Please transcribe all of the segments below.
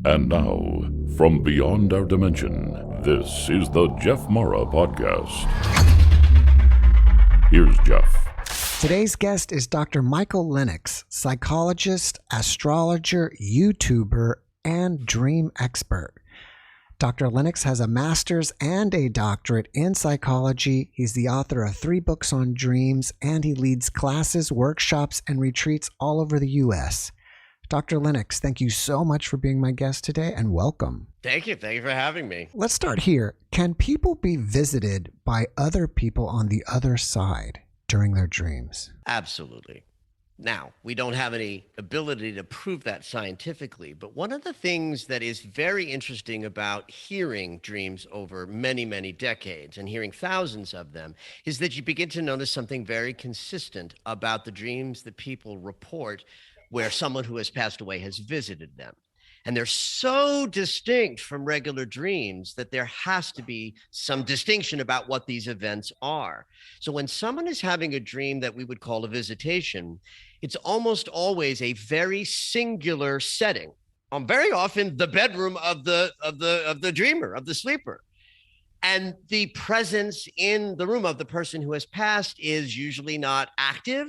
And now, from beyond our dimension, this is the JeffMara podcast. Here's Jeff. Today's guest is Dr. Michael Lennox, psychologist, astrologer, YouTuber, and dream expert. Dr. Lennox has a master's and a doctorate in psychology. He's the author of 3 books on dreams, and he leads classes, workshops, and retreats all over the U.S. Dr. Lennox, thank you so much for being my guest today, and welcome. Thank you. Thank you for having me. Let's start here. Can people be visited by other people on the other side during their dreams? Absolutely. Now, we don't have any ability to prove that scientifically, but one of the things that is very interesting about hearing dreams over many, many decades and hearing thousands of them is that you begin to notice something very consistent about the dreams that people report where someone who has passed away has visited them. And they're so distinct from regular dreams that there has to be some distinction about what these events are. So when someone is having a dream that we would call a visitation, it's almost always a very singular setting. Very often the bedroom of the dreamer, of the sleeper. And the presence in the room of the person who has passed is usually not active.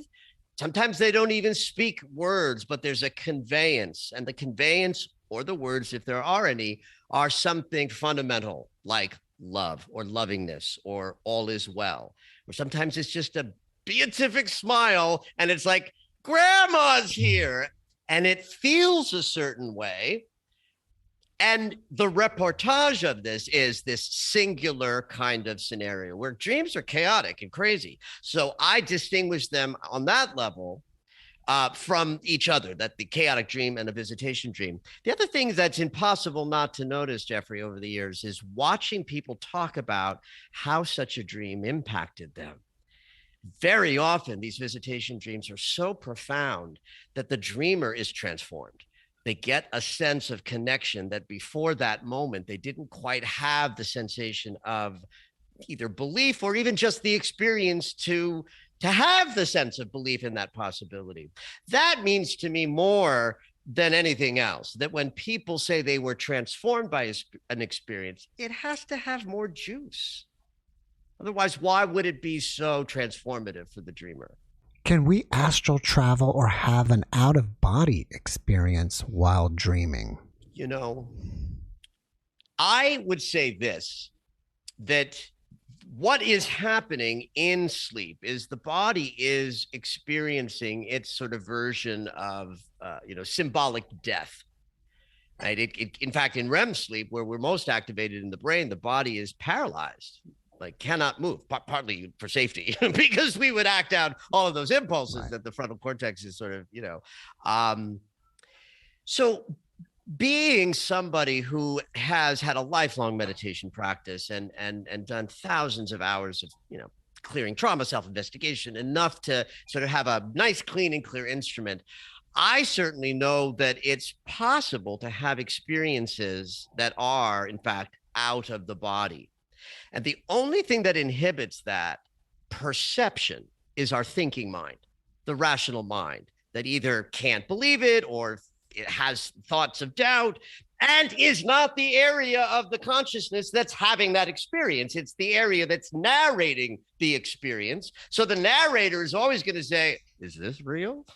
Sometimes they don't even speak words, but there's a conveyance, and the conveyance, or the words, if there are any, are something fundamental like love or lovingness or all is well. Or sometimes it's just a beatific smile and it's like, grandma's here, and it feels a certain way. And the reportage of this is this singular kind of scenario where dreams are chaotic and crazy. So I distinguish them on that level from each other, that the chaotic dream and a visitation dream. The other thing that's impossible not to notice, Jeffrey, over the years is watching people talk about how such a dream impacted them. Very often, these visitation dreams are so profound that the dreamer is transformed. They get a sense of connection that before that moment, they didn't quite have the sensation of either belief or even just the experience to have the sense of belief in that possibility. That means to me more than anything else, that when people say they were transformed by an experience, it has to have more juice. Otherwise, why would it be so transformative for the dreamer? Can we astral travel or have an out-of-body experience while dreaming? You know, I would say this, that what is happening in sleep is the body is experiencing its sort of version of, symbolic death. Right? In fact, in REM sleep, where we're most activated in the brain, the body is paralyzed. Like cannot move, partly for safety, because we would act out all of those impulses right. That the frontal cortex is sort of, So being somebody who has had a lifelong meditation practice and done thousands of hours of, clearing trauma, self-investigation, enough to sort of have a nice, clean and clear instrument, I certainly know that it's possible to have experiences that are, in fact, out of the body. And the only thing that inhibits that perception is our thinking mind, the rational mind that either can't believe it or it has thoughts of doubt and is not the area of the consciousness that's having that experience. It's the area that's narrating the experience. So the narrator is always going to say, is this real?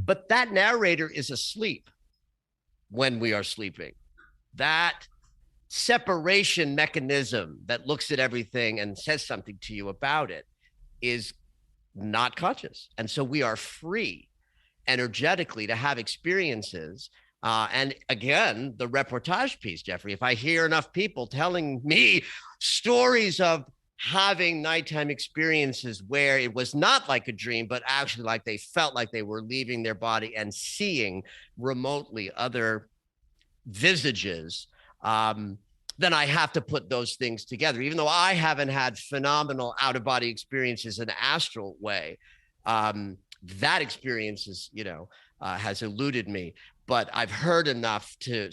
But that narrator is asleep when we are sleeping. That separation mechanism that looks at everything and says something to you about it is not conscious. And so we are free energetically to have experiences. And again, the reportage piece, Jeffrey, if I hear enough people telling me stories of having nighttime experiences where it was not like a dream, but actually like they felt like they were leaving their body and seeing remotely other visages, then I have to put those things together. Even though I haven't had phenomenal out-of-body experiences in an astral way, that experience is, has eluded me. But I've heard enough to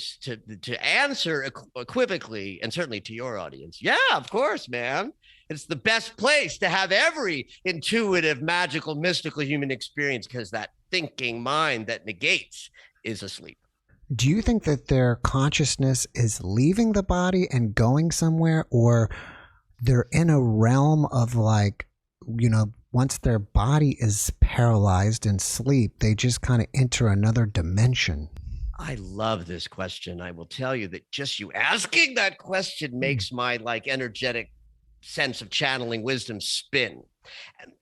answer equivocally, and certainly to your audience. Yeah, of course, man. It's the best place to have every intuitive, magical, mystical human experience, because that thinking mind that negates is asleep. Do you think that their consciousness is leaving the body and going somewhere, or they're in a realm of like, once their body is paralyzed in sleep, they just kind of enter another dimension? I love this question. I will tell you that just you asking that question makes my like energetic sense of channeling wisdom spin.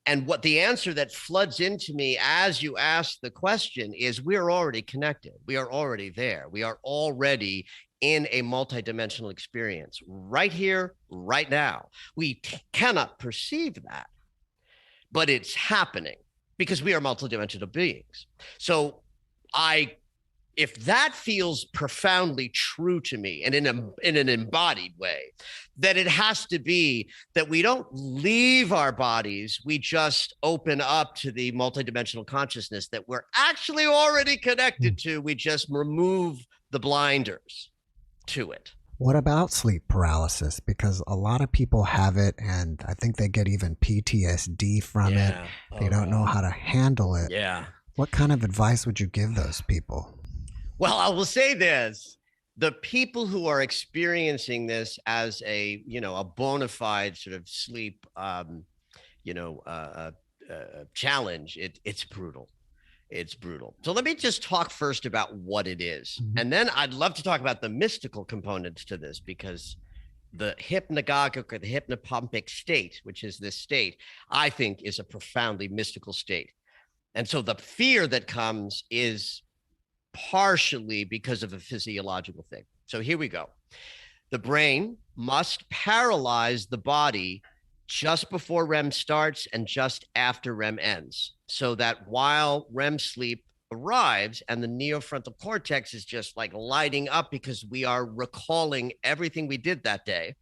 And what the answer that floods into me as you ask the question is we're already connected. We are already there. We are already in a multidimensional experience right here, right now. We cannot perceive that, but it's happening because we are multidimensional beings. So if that feels profoundly true to me and in an embodied way, that it has to be that we don't leave our bodies, we just open up to the multidimensional consciousness that we're actually already connected to. We just remove the blinders to it. What about sleep paralysis? Because a lot of people have it, and I think they get even PTSD from it. They don't know how to handle it. Yeah. What kind of advice would you give those people? Well, I will say this. The people who are experiencing this as a bona fide sort of sleep, challenge, it's brutal. It's brutal. So let me just talk first about what it is. Mm-hmm. And then I'd love to talk about the mystical components to this, because the hypnagogic or the hypnopompic state, which is this state, I think is a profoundly mystical state. And so the fear that comes is partially because of a physiological thing. So here we go. The brain must paralyze the body just before REM starts and just after REM ends, so that while REM sleep arrives and the neofrontal cortex is just like lighting up because we are recalling everything we did that day.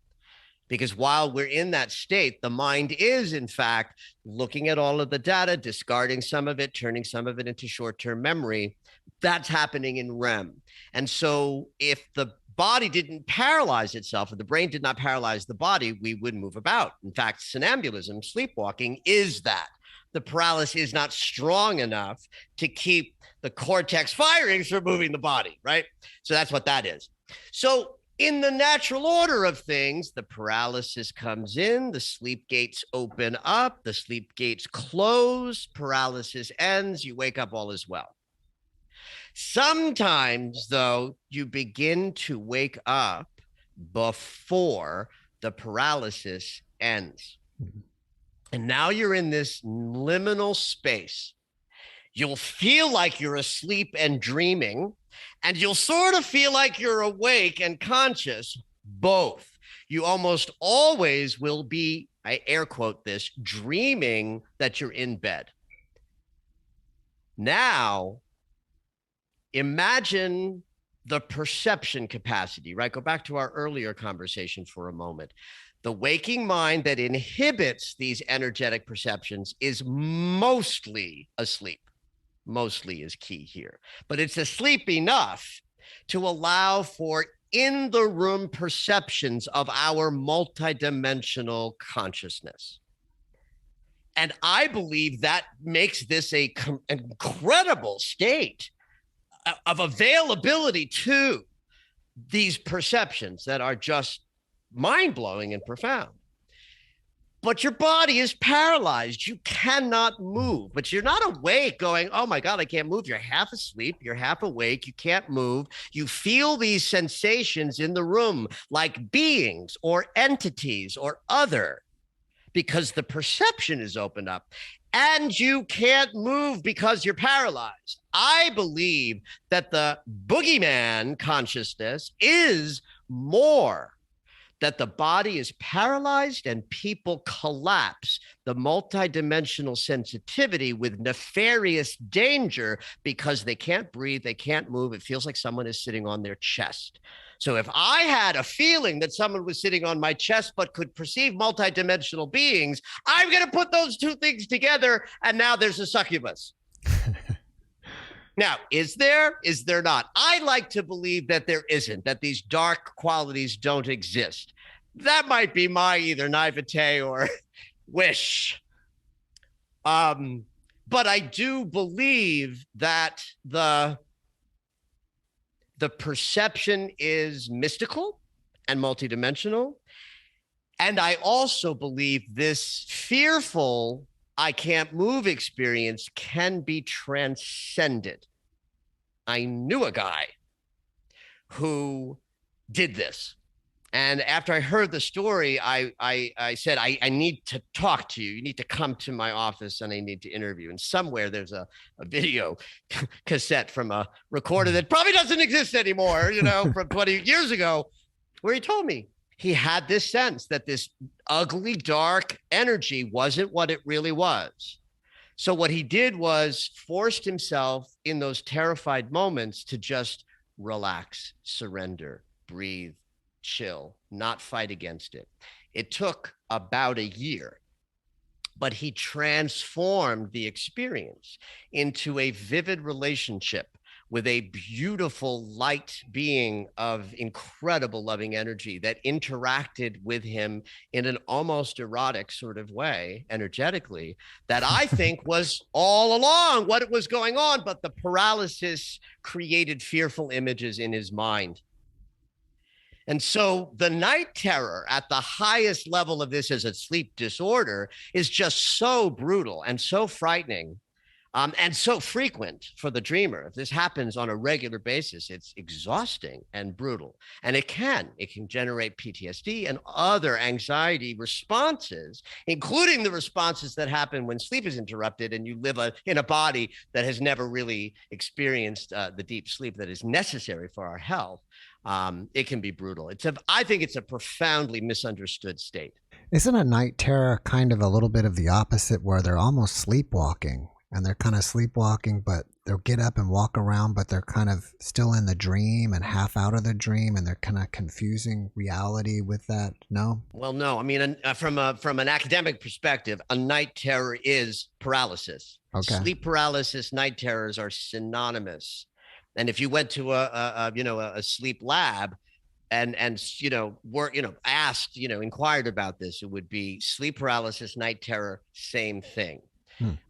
Because while we're in that state, the mind is, in fact, looking at all of the data, discarding some of it, turning some of it into short-term memory. That's happening in REM. And so if the body didn't paralyze itself, if the brain did not paralyze the body, we would move about. In fact, somnambulism, sleepwalking, is that. The paralysis is not strong enough to keep the cortex firing from moving the body, right? So that's what that is. So in the natural order of things, the paralysis comes in, the sleep gates open up, the sleep gates close, paralysis ends, you wake up, all is well. Sometimes, though, you begin to wake up before the paralysis ends. And now you're in this liminal space. You'll feel like you're asleep and dreaming, and you'll sort of feel like you're awake and conscious, both. You almost always will be, I air quote this, dreaming that you're in bed. Now, imagine the perception capacity, right? Go back to our earlier conversation for a moment. The waking mind that inhibits these energetic perceptions is mostly asleep. Mostly is key here, but it's asleep enough to allow for in the room perceptions of our multidimensional consciousness. And I believe that makes this an incredible state of availability to these perceptions that are just mind-blowing and profound. But your body is paralyzed. You cannot move, but you're not awake going, oh my God, I can't move. You're half asleep. You're half awake. You can't move. You feel these sensations in the room like beings or entities or other, because the perception is opened up and you can't move because you're paralyzed. I believe that the boogeyman consciousness is more that the body is paralyzed and people collapse the multidimensional sensitivity with nefarious danger because they can't breathe, they can't move. It feels like someone is sitting on their chest. So if I had a feeling that someone was sitting on my chest but could perceive multidimensional beings, I'm going to put those two things together, and now there's a succubus. Now, is there not? I like to believe that there isn't, that these dark qualities don't exist. That might be my either naivete or wish. But I do believe that the the perception is mystical and multidimensional. And I also believe this fearful, I can't move experience can be transcended. I knew a guy who did this. And after I heard the story, I said, I need to talk to you. You need to come to my office and I need to interview. And somewhere there's a video cassette from a recorder that probably doesn't exist anymore, from 20 years ago, where he told me he had this sense that this ugly, dark energy wasn't what it really was. So what he did was forced himself in those terrified moments to just relax, surrender, breathe, chill, not fight against it. It took about a year, but he transformed the experience into a vivid relationship with a beautiful light being of incredible loving energy that interacted with him in an almost erotic sort of way, energetically, that I think was all along what was going on, but the paralysis created fearful images in his mind. And so the night terror at the highest level of this as a sleep disorder is just so brutal and so frightening. And so frequent for the dreamer. If this happens on a regular basis, it's exhausting and brutal. And it can generate PTSD and other anxiety responses, including the responses that happen when sleep is interrupted and you live in a body that has never really experienced the deep sleep that is necessary for our health. It can be brutal. I think it's a profoundly misunderstood state. Isn't a night terror kind of a little bit of the opposite, where they're almost sleepwalking? And they're kind of sleepwalking, but they'll get up and walk around, but they're kind of still in the dream and half out of the dream, and they're kind of confusing reality with that. No? Well, no. I mean, from an academic perspective, a night terror is paralysis. Okay. Sleep paralysis, night terrors are synonymous. And if you went to a sleep lab and asked, inquired about this, it would be sleep paralysis, night terror, same thing.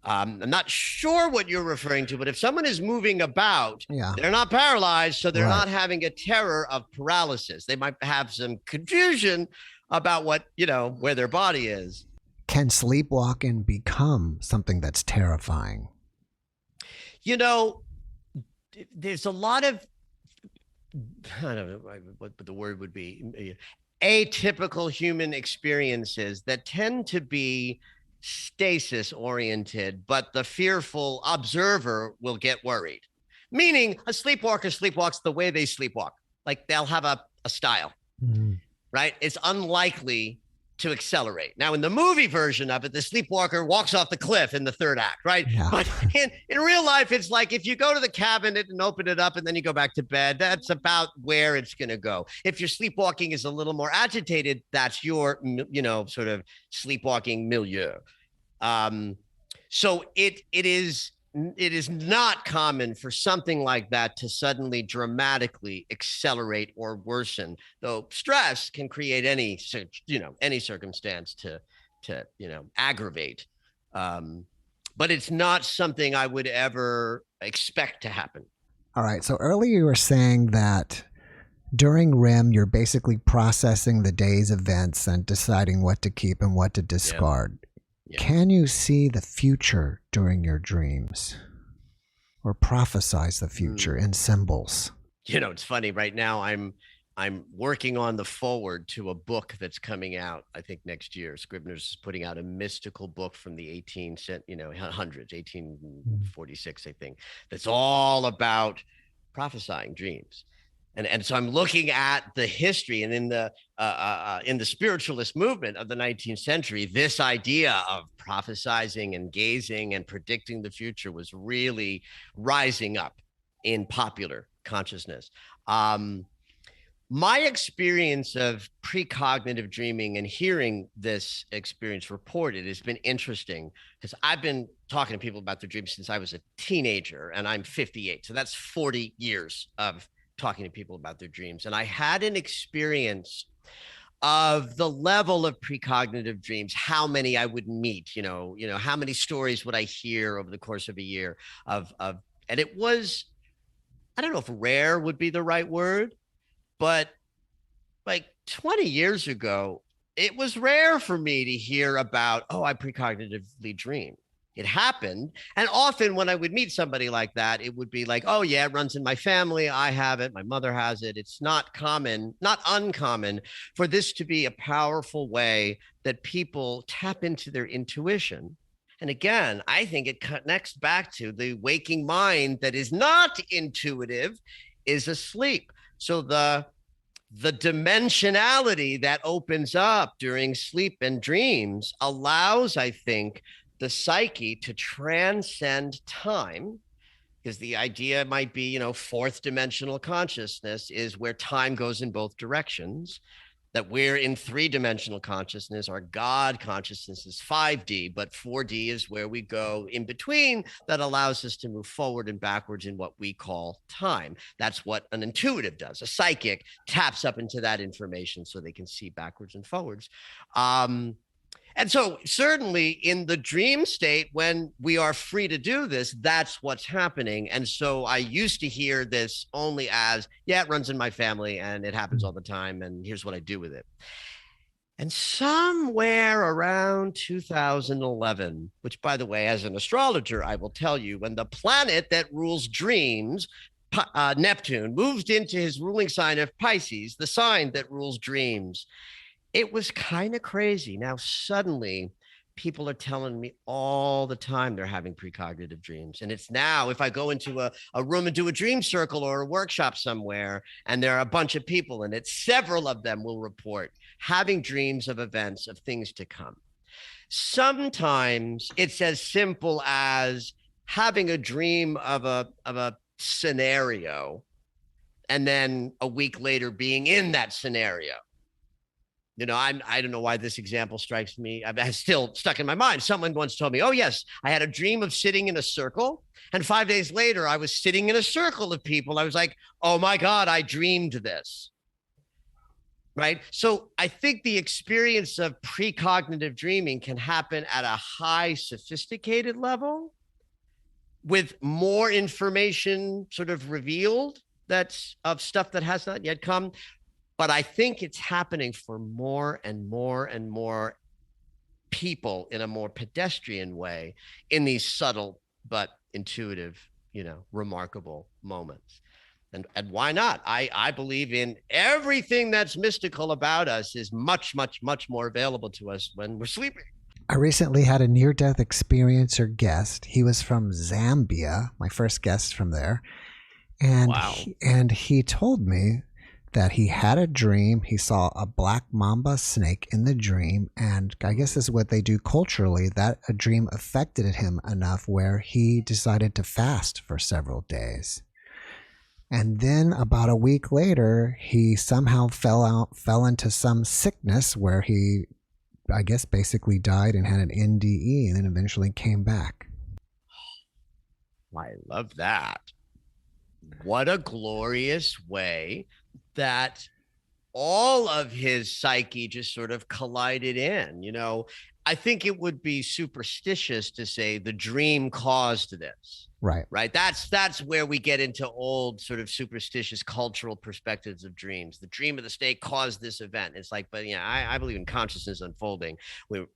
I'm not sure what you're referring to, but if someone is moving about, they're not paralyzed, so they're not having a terror of paralysis. They might have some confusion about where their body is. Can sleepwalking become something that's terrifying? There's a lot of, I don't know what the word would be, atypical human experiences that tend to be stasis oriented, but the fearful observer will get worried. Meaning a sleepwalker sleepwalks the way they sleepwalk. Like they'll have a style, right? It's unlikely to accelerate. Now in the movie version of it, the sleepwalker walks off the cliff in the third act, right? Yeah. But in real life, it's like if you go to the cabinet and open it up and then you go back to bed, that's about where it's going to go. If your sleepwalking is a little more agitated, that's your, sort of sleepwalking milieu. So it is not common for something like that to suddenly dramatically accelerate or worsen, though stress can create any circumstance to aggravate. But it's not something I would ever expect to happen. All right. So earlier you were saying that during REM, you're basically processing the day's events and deciding what to keep and what to discard. Yeah. Can you see the future during your dreams or prophesize the future in symbols? It's funny. Right now, I'm working on the forward to a book that's coming out, I think next year. Scribner's is putting out a mystical book from the 1846, I think, that's all about prophesying dreams. And so I'm looking at the history, and in the spiritualist movement of the 19th century, this idea of prophesizing and gazing and predicting the future was really rising up in popular consciousness. My experience of precognitive dreaming and hearing this experience reported has been interesting, because I've been talking to people about their dreams since I was a teenager, and I'm 58. So that's 40 years of talking to people about their dreams. And I had an experience of the level of precognitive dreams, how many I would meet, how many stories would I hear over the course of a year and it was I don't know if rare would be the right word, but like 20 years ago, it was rare for me to hear about, oh, I precognitively dream. It happened. And often when I would meet somebody like that, it would be like, oh, yeah, it runs in my family. I have it. My mother has it. It's not common, not uncommon for this to be a powerful way that people tap into their intuition. And again, I think it connects back to the waking mind that is not intuitive is asleep. So the dimensionality that opens up during sleep and dreams allows, I think, the psyche to transcend time, because the idea might be, fourth dimensional consciousness is where time goes in both directions, that we're in three-dimensional consciousness. Our God consciousness is 5D, but 4D is where we go in between that allows us to move forward and backwards in what we call time. That's what an intuitive does. A psychic taps up into that information so they can see backwards and forwards. And so certainly in the dream state, when we are free to do this, that's what's happening. And so I used to hear this only as, yeah, it runs in my family and it happens all the time. And here's what I do with it. And somewhere around 2011, which by the way, as an astrologer, I will tell you, when the planet that rules dreams, Neptune, moved into his ruling sign of Pisces, the sign that rules dreams, it was kind of crazy. Now, suddenly, people are telling me all the time they're having precognitive dreams. And it's now, if I go into a room and do a dream circle or a workshop somewhere, and there are a bunch of people in it, several of them will report having dreams of events, of things to come. Sometimes it's as simple as having a dream of a scenario, and then a week later being in that scenario. I don't know why this example strikes me. It's still stuck in my mind. Someone once told me, oh, yes, I had a dream of sitting in a circle. And 5 days later, I was sitting in a circle of people. I was like, oh, my God, I dreamed this. Right. So I think the experience of precognitive dreaming can happen at a high sophisticated level with more information sort of revealed that's of stuff that has not yet come. But I think it's happening for more and more and more people in a more pedestrian way in these subtle but intuitive, remarkable moments. And why not? I believe in everything that's mystical about us is much, much, much more available to us when we're sleeping. I recently had a near-death experiencer guest. He was from Zambia, my first guest from there. And wow. He told me that he had a dream. He saw a black mamba snake in the dream. And I guess this is what they do culturally, that a dream affected him enough where he decided to fast for several days. And then about a week later, he somehow fell into some sickness where he, I guess, basically died and had an NDE and then eventually came back. I love that. What a glorious way that all of his psyche just sort of collided in. I think it would be superstitious to say the dream caused this. Right. That's where we get into old sort of superstitious cultural perspectives of dreams. The dream of the snake caused this event. It's like, but I believe in consciousness unfolding,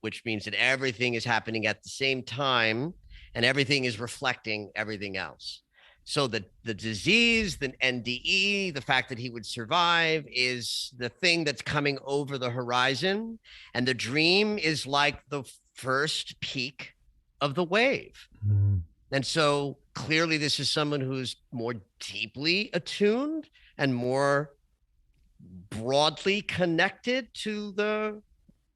which means that everything is happening at the same time and everything is reflecting everything else. So the disease, the NDE, the fact that he would survive is the thing that's coming over the horizon. And the dream is like the first peak of the wave. Mm. And so clearly this is someone who's more deeply attuned and more broadly connected to the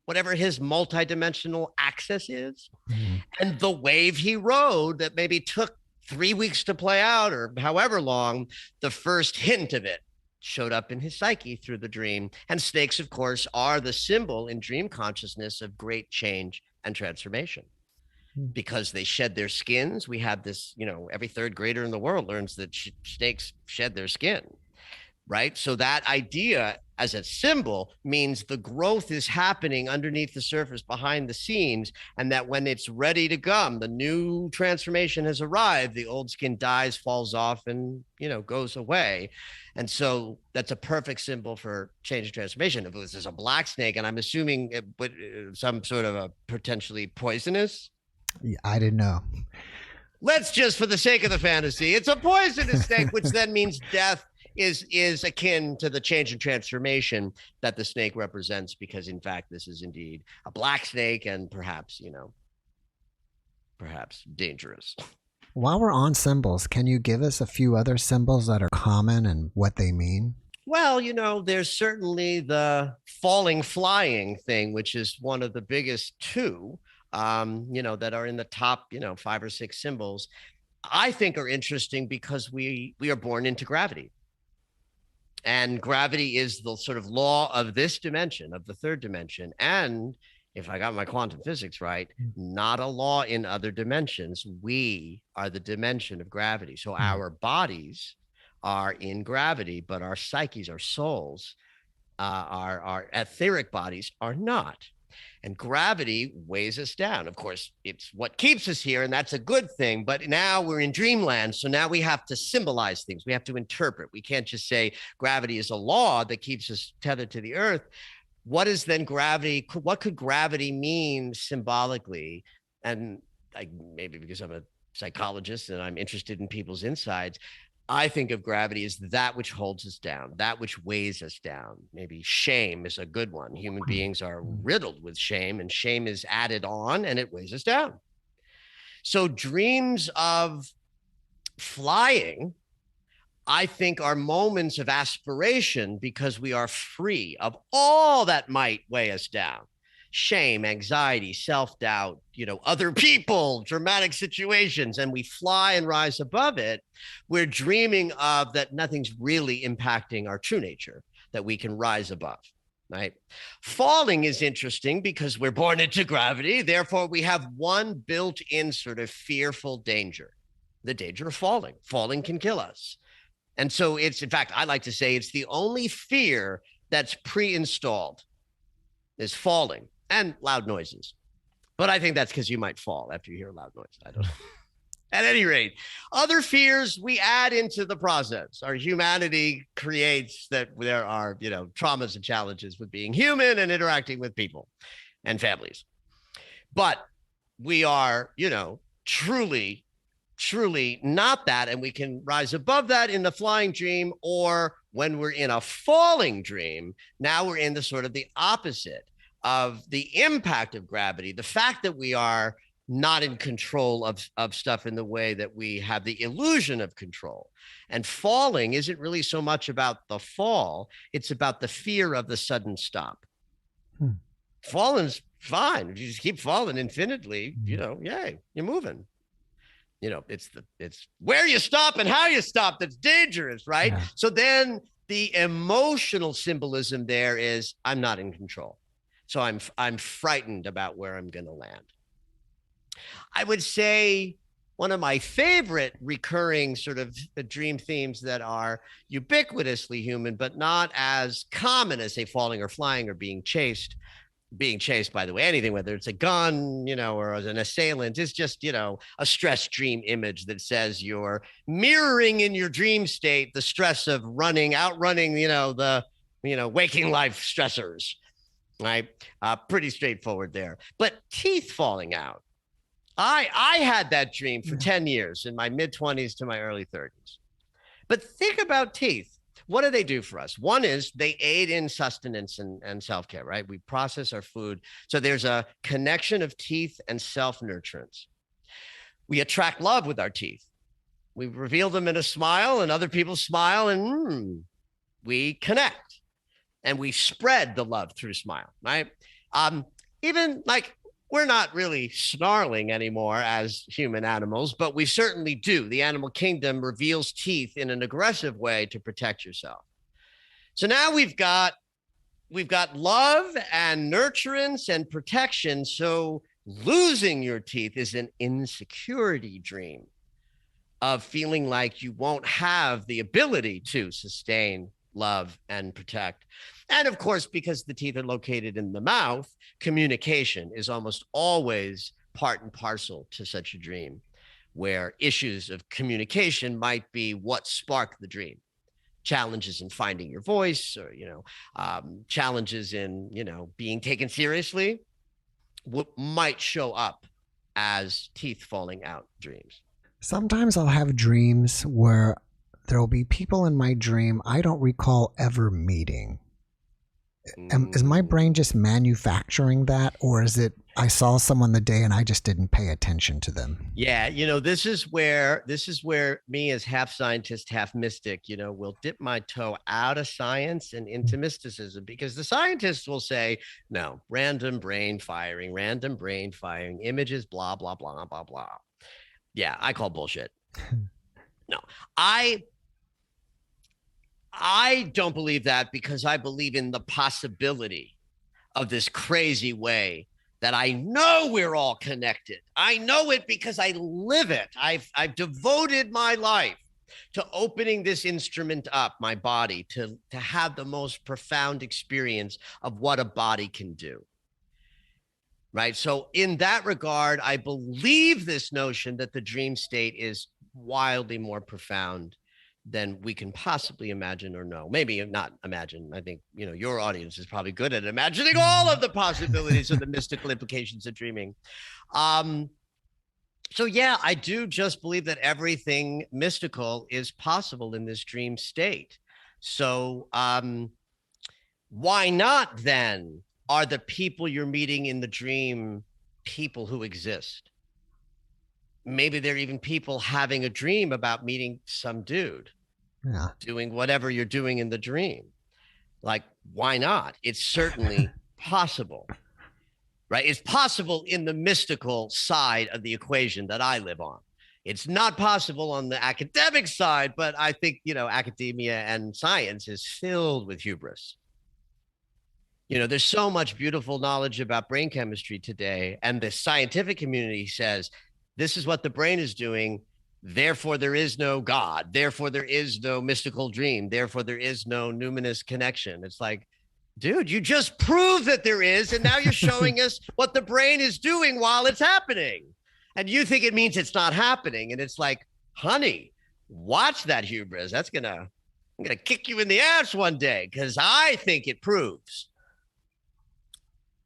whatever his multidimensional access is. Mm. And the wave he rode that maybe took 3 weeks to play out or however long, the first hint of it showed up in his psyche through the dream. And snakes, of course, are the symbol in dream consciousness of great change and transformation. Because they shed their skins. We have this, every third grader in the world learns that snakes shed their skin. right? So that idea as a symbol means the growth is happening underneath the surface, behind the scenes, and that when it's ready to come, the new transformation has arrived, the old skin dies, falls off, and, goes away. And so that's a perfect symbol for change and transformation. If it was a black snake, and I'm assuming it would some sort of a potentially poisonous. I didn't know. Let's just, for the sake of the fantasy, it's a poisonous snake, which then means death is akin to the change and transformation that the snake represents, because in fact, this is indeed a black snake and perhaps dangerous. While we're on symbols, can you give us a few other symbols that are common and what they mean? Well, there's certainly the falling, flying thing, which is one of the biggest two, that are in the top, 5 or 6 symbols, I think are interesting because we are born into gravity. And gravity is the sort of law of this dimension, of the third dimension. And if I got my quantum physics right, not a law in other dimensions. We are the dimension of gravity. So our bodies are in gravity, but our psyches, our souls, our etheric bodies are not. And gravity weighs us down. Of course, it's what keeps us here, and that's a good thing. But now we're in dreamland. So now we have to symbolize things. We have to interpret. We can't just say gravity is a law that keeps us tethered to the earth. What is then gravity? What could gravity mean symbolically? And maybe because I'm a psychologist and I'm interested in people's insides, I think of gravity as that which holds us down, that which weighs us down. Maybe shame is a good one. Human beings are riddled with shame, and shame is added on and it weighs us down. So dreams of flying, I think, are moments of aspiration because we are free of all that might weigh us down. Shame, anxiety, self-doubt, other people, dramatic situations, and we fly and rise above it. We're dreaming of that nothing's really impacting our true nature, that we can rise above, right? Falling is interesting because we're born into gravity. Therefore, we have one built-in sort of fearful danger, the danger of falling. Falling can kill us. And so in fact, I like to say it's the only fear that's pre-installed is falling. And loud noises. But I think that's because you might fall after you hear a loud noise. I don't know. At any rate, other fears we add into the process. Our humanity creates that there are, traumas and challenges with being human and interacting with people and families. But we are, truly not that. And we can rise above that in the flying dream, or when we're in a falling dream, now we're in the sort of the opposite of the impact of gravity, the fact that we are not in control of stuff in the way that we have the illusion of control. And falling isn't really so much about the fall, it's about the fear of the sudden stop. Falling's fine. If you just keep falling infinitely, yay, you're moving. It's where you stop and how you stop that's dangerous, right? Yeah. So then the emotional symbolism there is I'm not in control. So I'm frightened about where I'm going to land. I would say one of my favorite recurring sort of dream themes that are ubiquitously human, but not as common as, say, falling or flying or being chased, by the way, anything, whether it's a gun, or as an assailant, is just, a stress dream image that says you're mirroring in your dream state the stress of outrunning, the, waking life stressors. Right. Pretty straightforward there. But teeth falling out. I had that dream for 10 years in my mid-20s to my early 30s. But think about teeth. What do they do for us? One is they aid in sustenance and self-care, right? We process our food. So there's a connection of teeth and self-nurturance. We attract love with our teeth. We reveal them in a smile, and other people smile, and we connect. And we spread the love through smile, right? Even we're not really snarling anymore as human animals, but we certainly do. The animal kingdom reveals teeth in an aggressive way to protect yourself. So now we've got love and nurturance and protection. So losing your teeth is an insecurity dream of feeling like you won't have the ability to sustain love, and protect. And of course, because the teeth are located in the mouth, communication is almost always part and parcel to such a dream, where issues of communication might be what sparked the dream. Challenges in finding your voice, or challenges in being taken seriously, what might show up as teeth falling out dreams. Sometimes I'll have dreams where there'll be people in my dream I don't recall ever meeting. Is my brain just manufacturing that, or is it I saw someone the day and I just didn't pay attention to them? Yeah, this is where me as half scientist, half mystic, will dip my toe out of science and into mysticism, because the scientists will say, no, random brain firing, images, blah, blah, blah, blah, blah. Yeah, I call bullshit. No, I don't believe that, because I believe in the possibility of this crazy way that I know we're all connected. I know it because I live it. I've devoted my life to opening this instrument up, my body, to have the most profound experience of what a body can do. Right. So in that regard, I believe this notion that the dream state is wildly more profound than we can possibly imagine or know. Maybe not imagine. I think, your audience is probably good at imagining all of the possibilities of the mystical implications of dreaming. So yeah, I do just believe that everything mystical is possible in this dream state. So why not then are the people you're meeting in the dream people who exist? Maybe they're even people having a dream about meeting some dude, doing whatever you're doing in the dream. Like, why not? It's certainly possible, right? It's possible in the mystical side of the equation that I live on. It's not possible on the academic side, but I think, academia and science is filled with hubris. There's so much beautiful knowledge about brain chemistry today, and the scientific community says, this is what the brain is doing. Therefore, there is no God. Therefore, there is no mystical dream. Therefore, there is no numinous connection. It's like, dude, you just proved that there is. And now you're showing us what the brain is doing while it's happening. And you think it means it's not happening. And it's like, honey, watch that hubris. I'm going to kick you in the ass one day, because I think it proves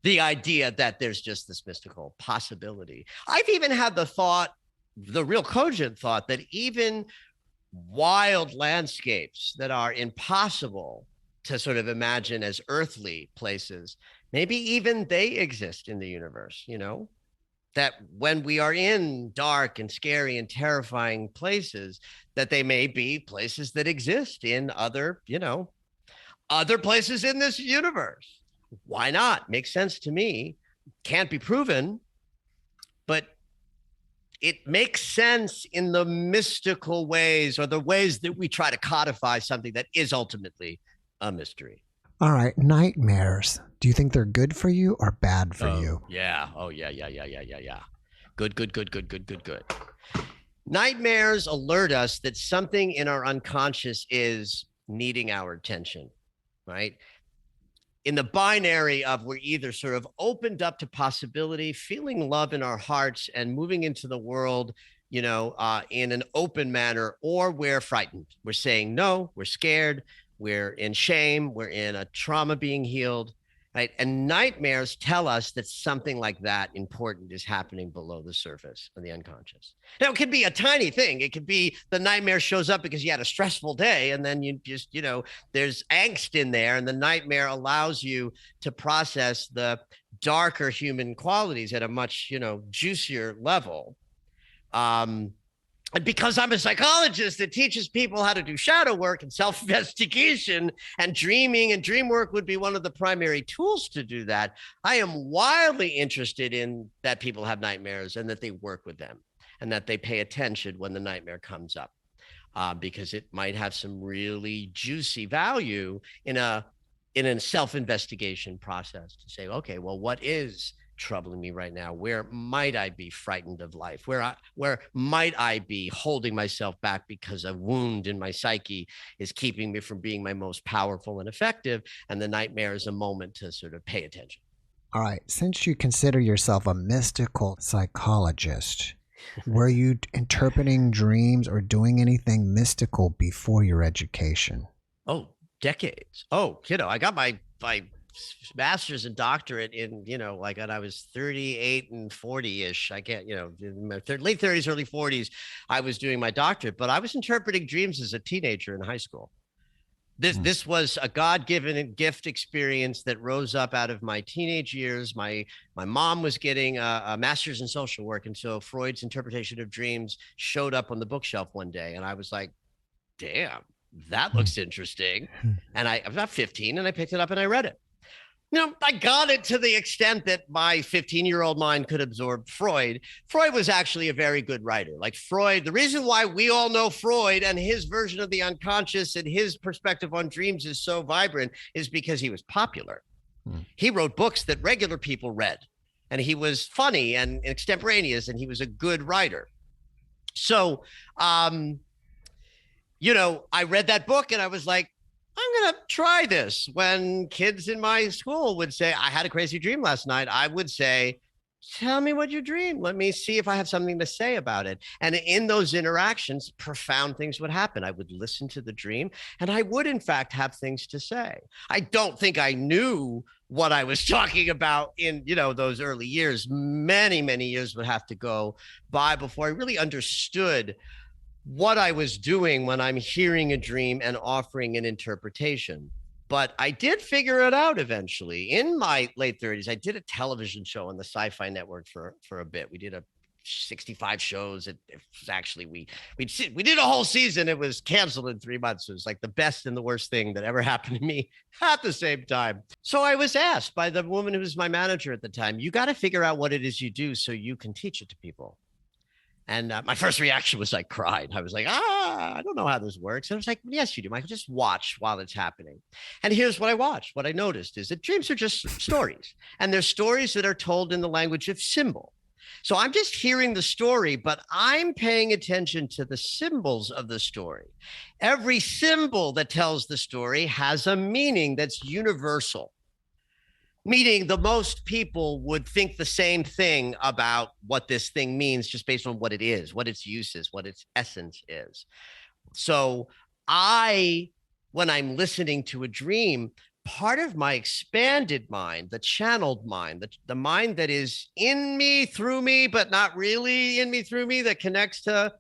the idea that there's just this mystical possibility. I've even had the real cogent thought, that even wild landscapes that are impossible to sort of imagine as earthly places, maybe even they exist in the universe, that when we are in dark and scary and terrifying places, that they may be places that exist in other places in this universe. Why not? Makes sense to me. Can't be proven, but it makes sense in the mystical ways, or the ways that we try to codify something that is ultimately a mystery. All right. Nightmares. Do you think they're good for you or bad for you? Yeah. Oh, yeah. Good. Nightmares alert us that something in our unconscious is needing our attention, right? In the binary of, we're either sort of opened up to possibility, feeling love in our hearts and moving into the world, in an open manner, or we're frightened. We're saying no, we're scared, we're in shame, we're in a trauma being healed, right? And nightmares tell us that something like that important is happening below the surface of the unconscious. Now, it could be a tiny thing. It could be the nightmare shows up because you had a stressful day, and then you just, there's angst in there, and the nightmare allows you to process the darker human qualities at a much, juicier level. And because I'm a psychologist that teaches people how to do shadow work and self-investigation, and dreaming and dream work would be one of the primary tools to do that, I am wildly interested in that people have nightmares and that they work with them, and that they pay attention when the nightmare comes up, because it might have some really juicy value in a self-investigation process to say, okay, well, what is troubling me right now? Where might I be frightened of life? Where might I be holding myself back because a wound in my psyche is keeping me from being my most powerful and effective? And the nightmare is a moment to sort of pay attention. All right. Since you consider yourself a mystical psychologist, were you interpreting dreams or doing anything mystical before your education? Oh, decades. Oh, kiddo, I got my Masters and Doctorate in, like when I was 38 and 40-ish. I can't, in my late 30s, early 40s, I was doing my doctorate, but I was interpreting dreams as a teenager in high school. This was a God-given gift experience that rose up out of my teenage years. My mom was getting a master's in social work, and so Freud's interpretation of dreams showed up on the bookshelf one day, and I was like, damn, that looks interesting. And I was about 15, and I picked it up and I read it. I got it to the extent that my 15-year-old mind could absorb Freud. Freud was actually a very good writer. Like Freud, the reason why we all know Freud and his version of the unconscious and his perspective on dreams is so vibrant is because he was popular. He wrote books that regular people read, and he was funny and extemporaneous, and he was a good writer. So, I read that book and I was like, I'm going to try this. When kids in my school would say, I had a crazy dream last night, I would say, tell me what you dreamed. Let me see if I have something to say about it. And in those interactions, profound things would happen. I would listen to the dream and I would, in fact, have things to say. I don't think I knew what I was talking about in, those early years. Many, many years would have to go by before I really understood what I was doing when I'm hearing a dream and offering an interpretation. But I did figure it out eventually. In my late 30s, I did a television show on the Sci-Fi Network for a bit. We did 65 shows. It was actually, we did a whole season. It was canceled in 3 months. It was like the best and the worst thing that ever happened to me at the same time. So I was asked by the woman who was my manager at the time, you got to figure out what it is you do so you can teach it to people. And my first reaction was I cried. I was like, I don't know how this works. And I was like, yes, you do, Michael. Just watch while it's happening. And here's what I watched. What I noticed is that dreams are just stories. And they're stories that are told in the language of symbol. So I'm just hearing the story, but I'm paying attention to the symbols of the story. Every symbol that tells the story has a meaning that's universal. Meaning the most people would think the same thing about what this thing means just based on what it is, what its use is, what its essence is. So when I'm listening to a dream, part of my expanded mind, the channeled mind, the mind that is in me, through me, but not really in me, through me, that connects to,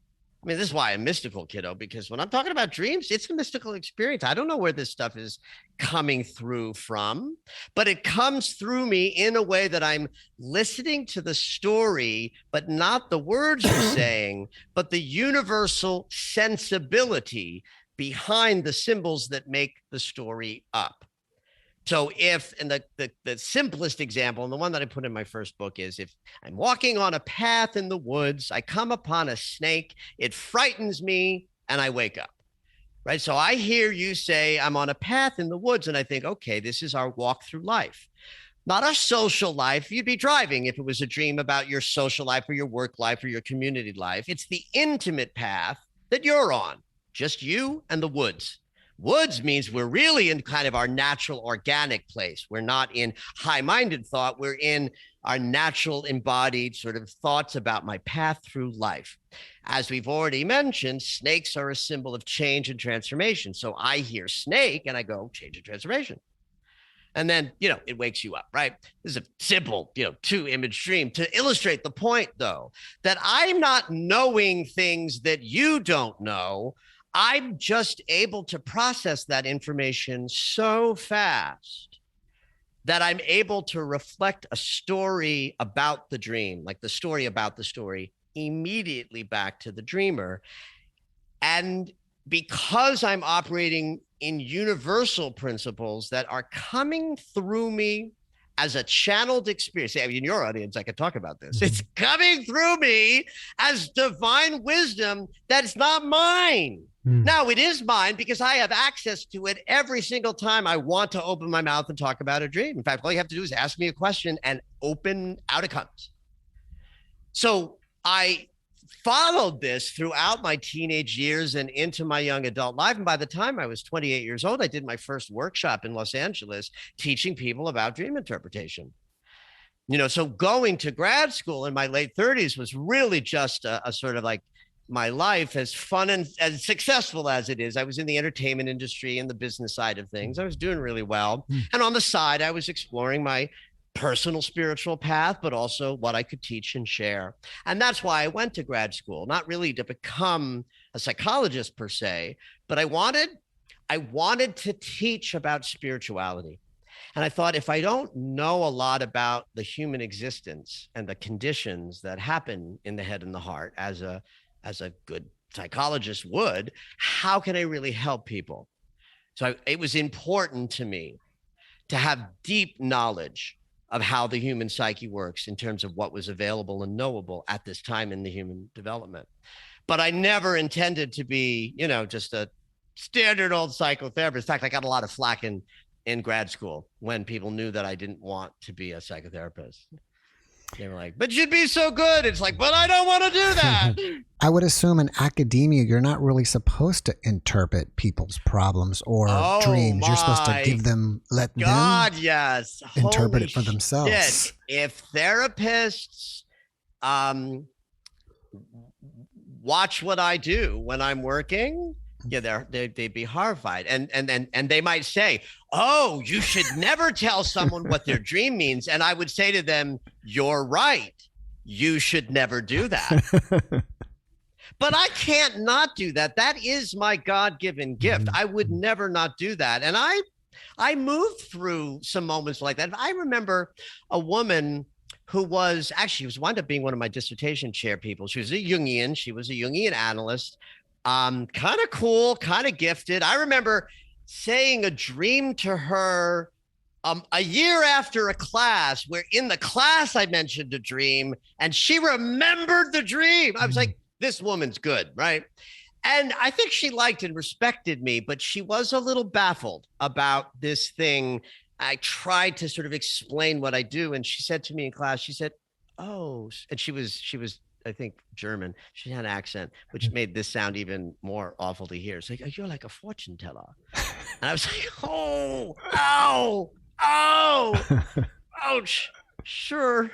this is why I'm mystical, kiddo, because when I'm talking about dreams, it's a mystical experience. I don't know where this stuff is coming through from, but it comes through me in a way that I'm listening to the story, but not the words you're saying, but the universal sensibility behind the symbols that make the story up. So and the simplest example, and the one that I put in my first book is, if I'm walking on a path in the woods, I come upon a snake, it frightens me, and I wake up, right? So I hear you say, I'm on a path in the woods, and I think, okay, this is our walk through life. Not our social life. You'd be driving if it was a dream about your social life or your work life or your community life. It's the intimate path that you're on, just you and the woods. Woods means we're really in kind of our natural organic place. We're not in high-minded thought. We're in our natural embodied sort of thoughts about my path through life. As we've already mentioned, snakes are a symbol of change and transformation. So I hear snake and I go, change and transformation. And then, it wakes you up, right? This is a simple, 2-image dream to illustrate the point, though, that I'm not knowing things that you don't know. I'm just able to process that information so fast that I'm able to reflect a story about the dream, like the story about the story, immediately back to the dreamer. And because I'm operating in universal principles that are coming through me as a channeled experience. I mean, in your audience, I could talk about this. It's coming through me as divine wisdom that's not mine. Now, it is mine because I have access to it every single time I want to open my mouth and talk about a dream. In fact, all you have to do is ask me a question and out it comes. So I followed this throughout my teenage years and into my young adult life. And by the time I was 28 years old, I did my first workshop in Los Angeles teaching people about dream interpretation. So going to grad school in my late 30s was really just a sort of like my life, as fun and as successful as it is. I was in the entertainment industry and the business side of things. I was doing really well. And on the side, I was exploring my personal spiritual path, but also what I could teach and share. And that's why I went to grad school, not really to become a psychologist per se, but I wanted to teach about spirituality. And I thought, if I don't know a lot about the human existence and the conditions that happen in the head and the heart as a good psychologist would, how can I really help people? So it was important to me to have deep knowledge of how the human psyche works in terms of what was available and knowable at this time in the human development. But I never intended to be, just a standard old psychotherapist. In fact, I got a lot of flack in grad school when people knew that I didn't want to be a psychotherapist. They were like, but you'd be so good. It's like, but I don't want to do that. I would assume in academia, you're not really supposed to interpret people's problems or dreams. You're supposed to let them yes. interpret it for themselves. Shit. If therapists watch what I do when I'm working, they'd be horrified. And they might say, oh, you should never tell someone what their dream means. And I would say to them, you're right. You should never do that. But I can't not do that. That is my God-given gift. I would never not do that. And I moved through some moments like that. I remember a woman who was wound up being one of my dissertation chair people. She was a Jungian. She was a Jungian analyst. Kind of cool, kind of gifted. I remember saying a dream to her a year after a class, where in the class I mentioned a dream and she remembered the dream. I was like, this woman's good, right? And I think she liked and respected me, but she was a little baffled about this thing. I tried to sort of explain what I do. And she said to me in class, she said, oh, and she was I think German. She had an accent, which made this sound even more awful to hear. It's like, oh, you're like a fortune teller. And I was like, oh, ouch, sure.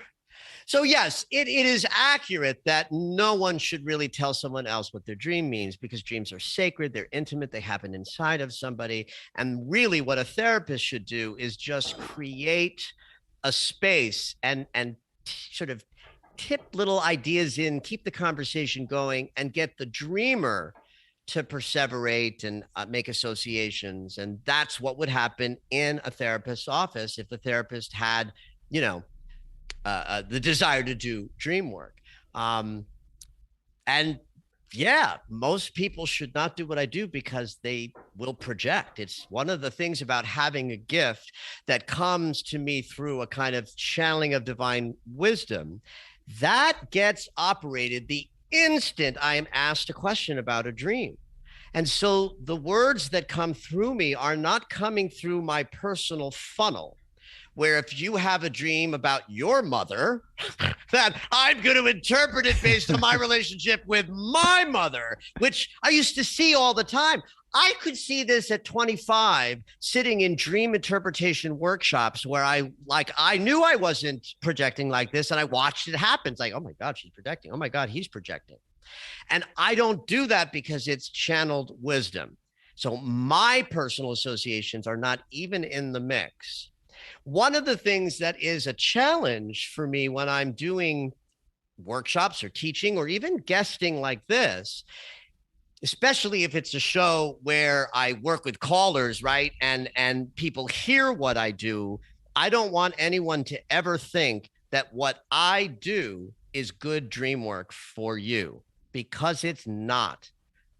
So yes, it is accurate that no one should really tell someone else what their dream means, because dreams are sacred, they're intimate, they happen inside of somebody. And really what a therapist should do is just create a space and sort of tip little ideas in, keep the conversation going, and get the dreamer to perseverate and make associations. And that's what would happen in a therapist's office if the therapist had, the desire to do dream work. And yeah, most people should not do what I do because they will project. It's one of the things about having a gift that comes to me through a kind of channeling of divine wisdom that gets operated the instant I am asked a question about a dream. And so the words that come through me are not coming through my personal funnel, where if you have a dream about your mother, that I'm going to interpret it based on my relationship with my mother, which I used to see all the time. I could see this at 25, sitting in dream interpretation workshops where I knew I wasn't projecting like this, and I watched it happen. It's like, oh my God, she's projecting. Oh my God, he's projecting. And I don't do that because it's channeled wisdom. So my personal associations are not even in the mix. One of the things that is a challenge for me when I'm doing workshops or teaching or even guesting like this, especially if it's a show where I work with callers, right? And people hear what I do, I don't want anyone to ever think that what I do is good dream work for you, because it's not,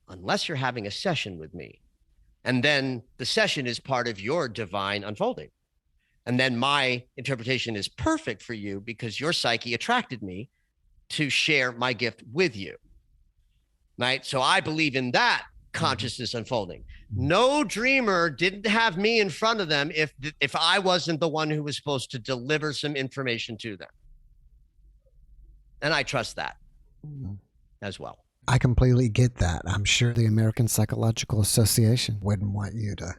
unless you're having a session with me. And then the session is part of your divine unfolding. And then my interpretation is perfect for you because your psyche attracted me to share my gift with you. Right? So I believe in that consciousness unfolding. No dreamer didn't have me in front of them if I wasn't the one who was supposed to deliver some information to them. And I trust that as well. I completely get that. I'm sure the American Psychological Association wouldn't want you to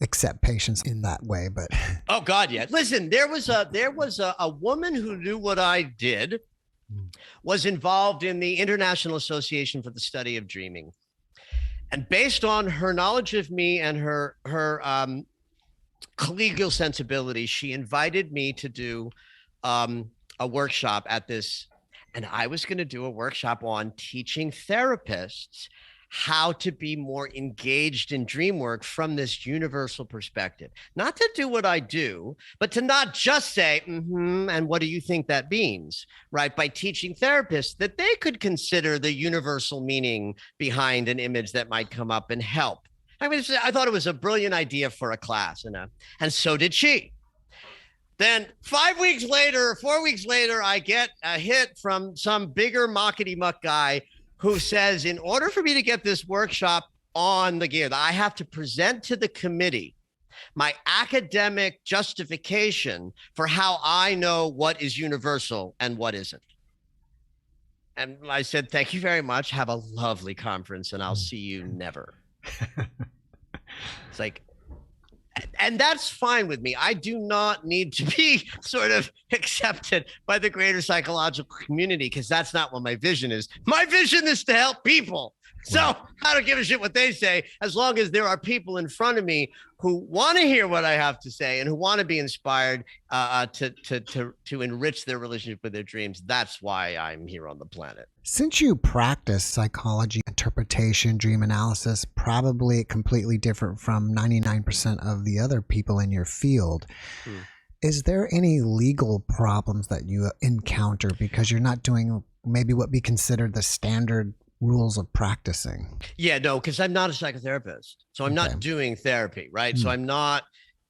accept patients in that way, but oh God, yeah. Listen, there was a woman who knew what I did, was involved in the International Association for the Study of Dreaming. And based on her knowledge of me and her collegial sensibility, she invited me to do a workshop at this. And I was going to do a workshop on teaching therapists how to be more engaged in dream work from this universal perspective. Not to do what I do, but to not just say, and what do you think that means, right? By teaching therapists that they could consider the universal meaning behind an image that might come up and help. I mean, I thought it was a brilliant idea for a class, and so did she. Then 4 weeks later, I get a hit from some bigger mockety-muck guy who says, in order for me to get this workshop on the gear, I have to present to the committee my academic justification for how I know what is universal and what isn't. And I said, thank you very much. Have a lovely conference, and I'll see you never. It's like, and that's fine with me. I do not need to be sort of accepted by the greater psychological community because that's not what my vision is. My vision is to help people. So I don't give a shit what they say, as long as there are people in front of me who want to hear what I have to say and who want to be inspired to enrich their relationship with their dreams. That's why I'm here on the planet. Since you practice psychology, interpretation, dream analysis, probably completely different from 99% of the other people in your field, is there any legal problems that you encounter because you're not doing maybe what we consider the standard rules of practicing? Yeah, no, because I'm not a psychotherapist. So I'm not doing therapy, right? So I'm not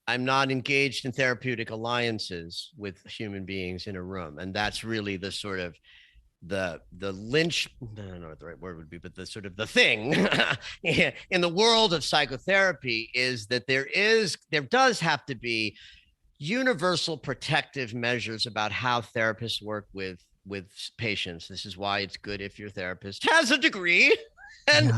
engaged in therapeutic alliances with human beings in a room. And that's really the sort of the lynch, I don't know what the right word would be, but the sort of the thing in the world of psychotherapy is that there does have to be universal protective measures about how therapists work with patients. This is why it's good if your therapist has a degree and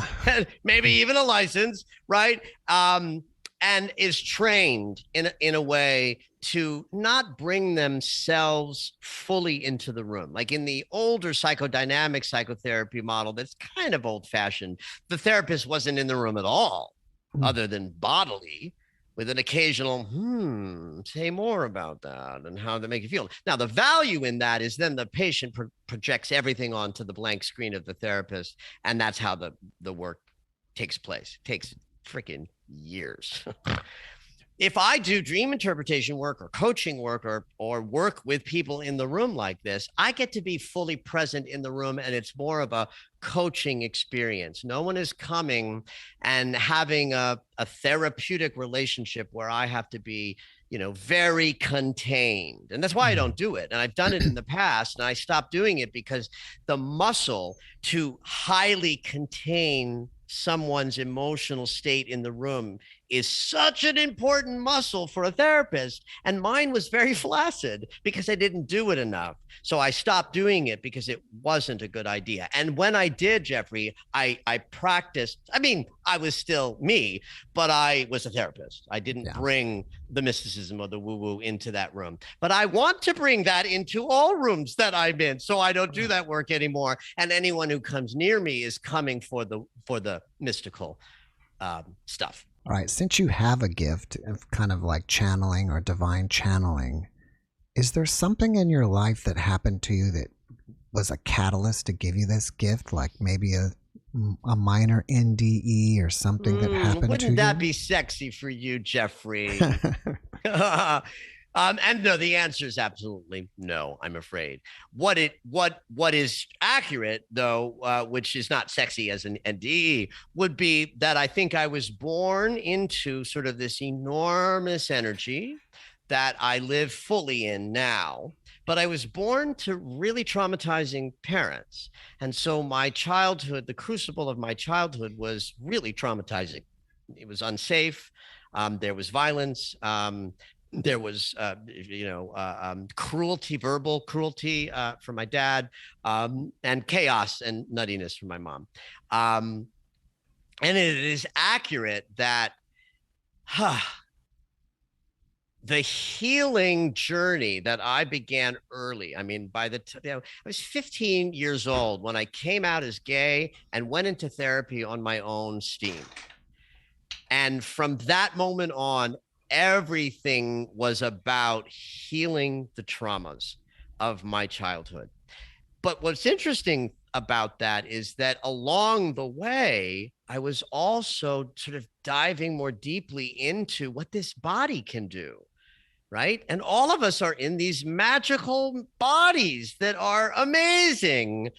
maybe even a license, right? And is trained in a way to not bring themselves fully into the room. Like in the older psychodynamic psychotherapy model, that's kind of old-fashioned. The therapist wasn't in the room at all, other than bodily, with an occasional, say more about that and how that make you feel. Now, the value in that is then the patient projects everything onto the blank screen of the therapist, and that's how the work takes place. It takes freaking years. If I do dream interpretation work or coaching work or work with people in the room like this, I get to be fully present in the room, and it's more of a coaching experience. No one is coming and having a therapeutic relationship where I have to be, very contained. And that's why I don't do it. And I've done it in the past, and I stopped doing it because the muscle to highly contain someone's emotional state in the room is such an important muscle for a therapist. And mine was very flaccid because I didn't do it enough. So I stopped doing it because it wasn't a good idea. And when I did, Jeffrey, I practiced. I mean, I was still me, but I was a therapist. I didn't bring the mysticism or the woo-woo into that room. But I want to bring that into all rooms that I'm in. So I don't do that work anymore. And anyone who comes near me is coming for the mystical stuff. All right. Since you have a gift of kind of like channeling or divine channeling, is there something in your life that happened to you that was a catalyst to give you this gift? Like maybe a minor NDE or something that happened to you? Wouldn't that be sexy for you, Jeffrey? And no, the answer is absolutely no, I'm afraid. What is accurate, though, which is not sexy as an NDE, would be that I think I was born into sort of this enormous energy that I live fully in now, but I was born to really traumatizing parents. And so my childhood, the crucible of my childhood was really traumatizing. It was unsafe. There was violence. There was, cruelty, verbal cruelty from my dad, and chaos and nuttiness from my mom. And it is accurate that the healing journey that I began early. I mean, by the time I was 15 years old when I came out as gay and went into therapy on my own steam. And from that moment on, everything was about healing the traumas of my childhood. But what's interesting about that is that along the way, I was also sort of diving more deeply into what this body can do, right? And all of us are in these magical bodies that are amazing.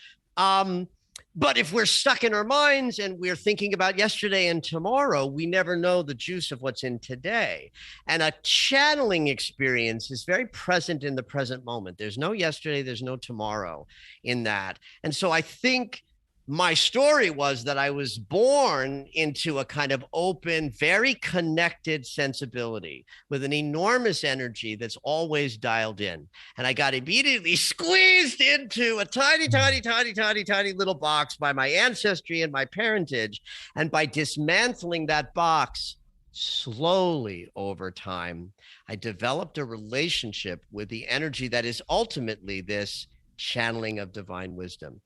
But if we're stuck in our minds and we're thinking about yesterday and tomorrow, we never know the juice of what's in today. And a channeling experience is very present in the present moment. There's no yesterday, there's no tomorrow in that. And so I think my story was that I was born into a kind of open, very connected sensibility with an enormous energy that's always dialed in. And I got immediately squeezed into a tiny, tiny, tiny, tiny, tiny little box by my ancestry and my parentage. And by dismantling that box slowly over time, I developed a relationship with the energy that is ultimately this channeling of divine wisdom.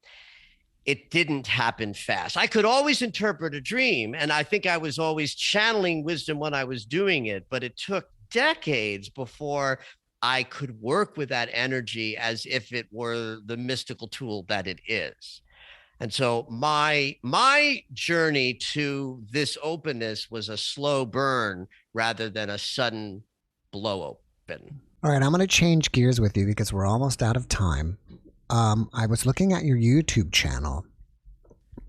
It didn't happen fast. I could always interpret a dream, and I think I was always channeling wisdom when I was doing it, but it took decades before I could work with that energy as if it were the mystical tool that it is. And so my journey to this openness was a slow burn rather than a sudden blow open. All right, I'm going to change gears with you because we're almost out of time. I was looking at your YouTube channel,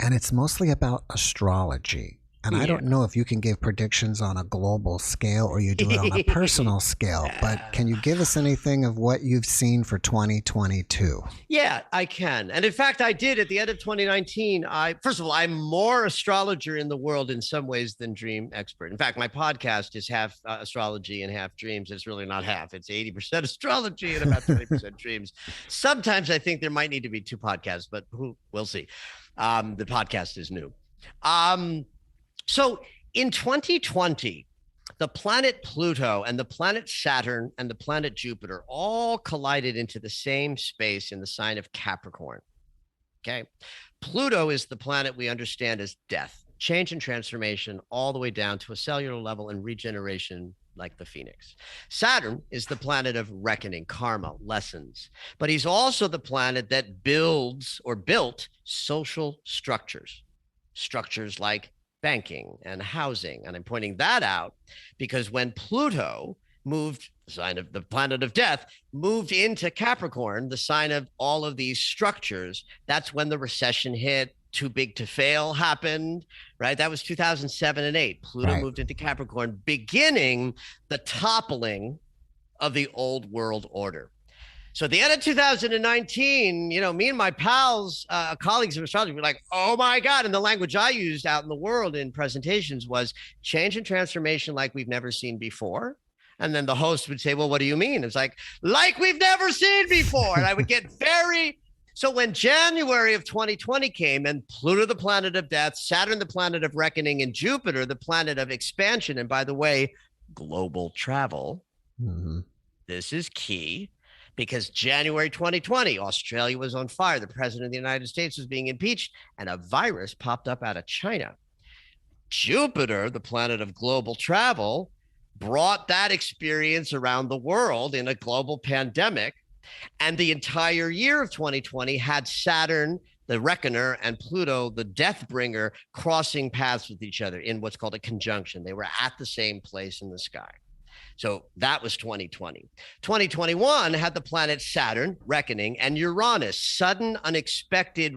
and it's mostly about astrology. And I don't know if you can give predictions on a global scale or you do it on a personal scale, but can you give us anything of what you've seen for 2022? Yeah, I can. And in fact, I did at the end of 2019. First of all, I'm more astrologer in the world in some ways than dream expert. In fact, my podcast is half astrology and half dreams. It's really not half. It's 80% astrology and about 20% dreams. Sometimes I think there might need to be two podcasts, but we'll see. The podcast is new. So in 2020, the planet Pluto and the planet Saturn and the planet Jupiter all collided into the same space in the sign of Capricorn. Okay. Pluto is the planet we understand as death, change and transformation, all the way down to a cellular level and regeneration like the phoenix. Saturn is the planet of reckoning, karma, lessons, but he's also the planet that builds or built social structures like banking and housing. And I'm pointing that out because when Pluto moved, the sign of the planet of death, moved into Capricorn, the sign of all of these structures, that's when the recession hit. Too big to fail happened, right? That was 2007 and 8. Pluto moved into Capricorn, beginning the toppling of the old world order. So at the end of 2019, me and my pals, colleagues of astrology were like, oh my God. And the language I used out in the world in presentations was change and transformation like we've never seen before. And then the host would say, well, what do you mean? It's like we've never seen before. And I would get so when January of 2020 came and Pluto, the planet of death, Saturn, the planet of reckoning, and Jupiter, the planet of expansion, and by the way, global travel, this is key. Because January 2020, Australia was on fire. The president of the United States was being impeached, and a virus popped up out of China. Jupiter, the planet of global travel, brought that experience around the world in a global pandemic. And the entire year of 2020 had Saturn, the reckoner, and Pluto, the death bringer, crossing paths with each other in what's called a conjunction. They were at the same place in the sky. So that was 2020. 2021 had the planet Saturn, reckoning, and Uranus, sudden, unexpected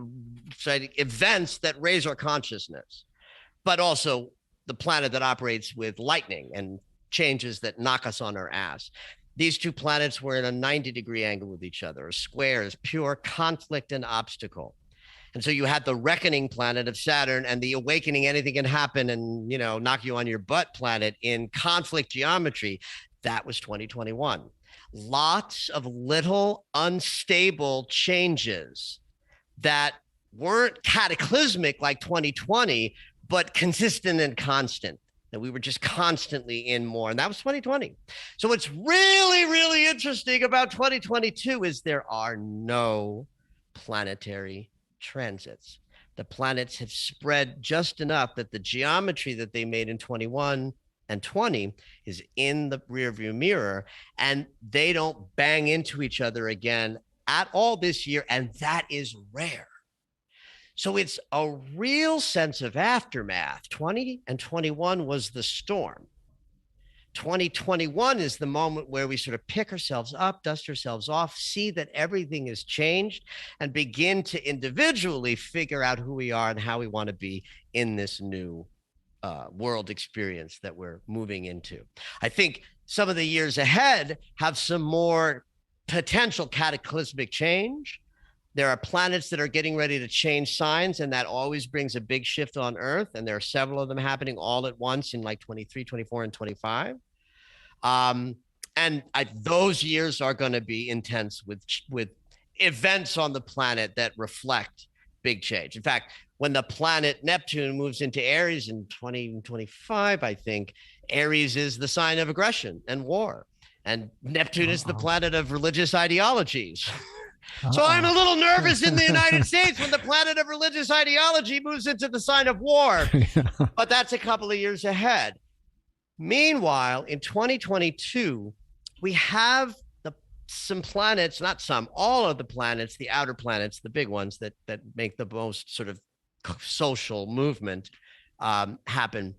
events that raise our consciousness, but also the planet that operates with lightning and changes that knock us on our ass. these two planets were in a 90-degree angle with each other. A square is pure conflict and obstacle. And so you had the reckoning planet of Saturn and the awakening, anything can happen and, knock you on your butt planet in conflict geometry. That was 2021. Lots of little unstable changes that weren't cataclysmic like 2020, but consistent and constant, that we were just constantly in more. And that was 2020. So what's really, really interesting about 2022 is there are no planetary transits. The planets have spread just enough that the geometry that they made in 21 and 20 is in the rearview mirror, and they don't bang into each other again at all this year. And that is rare. So it's a real sense of aftermath. 20 and 21 was the storm. 2021 is the moment where we sort of pick ourselves up, dust ourselves off, see that everything has changed, and begin to individually figure out who we are and how we want to be in this new world experience that we're moving into. I think some of the years ahead have some more potential cataclysmic change. There are planets that are getting ready to change signs, and that always brings a big shift on Earth. And there are several of them happening all at once in like 23, 24, and 25. Those years are going to be intense with events on the planet that reflect big change. In fact, when the planet Neptune moves into Aries in 2025, I think Aries is the sign of aggression and war. And Neptune is the planet of religious ideologies. So I'm a little nervous in the United States when the planet of religious ideology moves into the sign of war, but that's a couple of years ahead. Meanwhile, in 2022, we have some planets, not some, all of the planets, the outer planets, the big ones that make the most sort of social movement happen,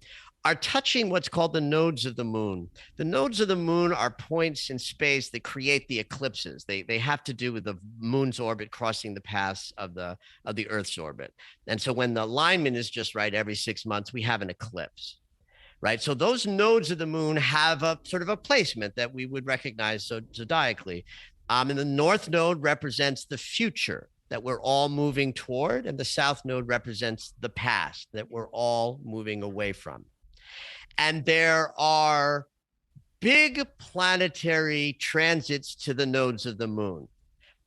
are touching what's called the nodes of the moon. The nodes of the moon are points in space that create the eclipses. They have to do with the moon's orbit crossing the paths of the Earth's orbit. And so when the alignment is just right every 6 months, we have an eclipse, right? So those nodes of the moon have a sort of a placement that we would recognize zodiacally. And the north node represents the future that we're all moving toward, and the south node represents the past that we're all moving away from. And there are big planetary transits to the nodes of the moon.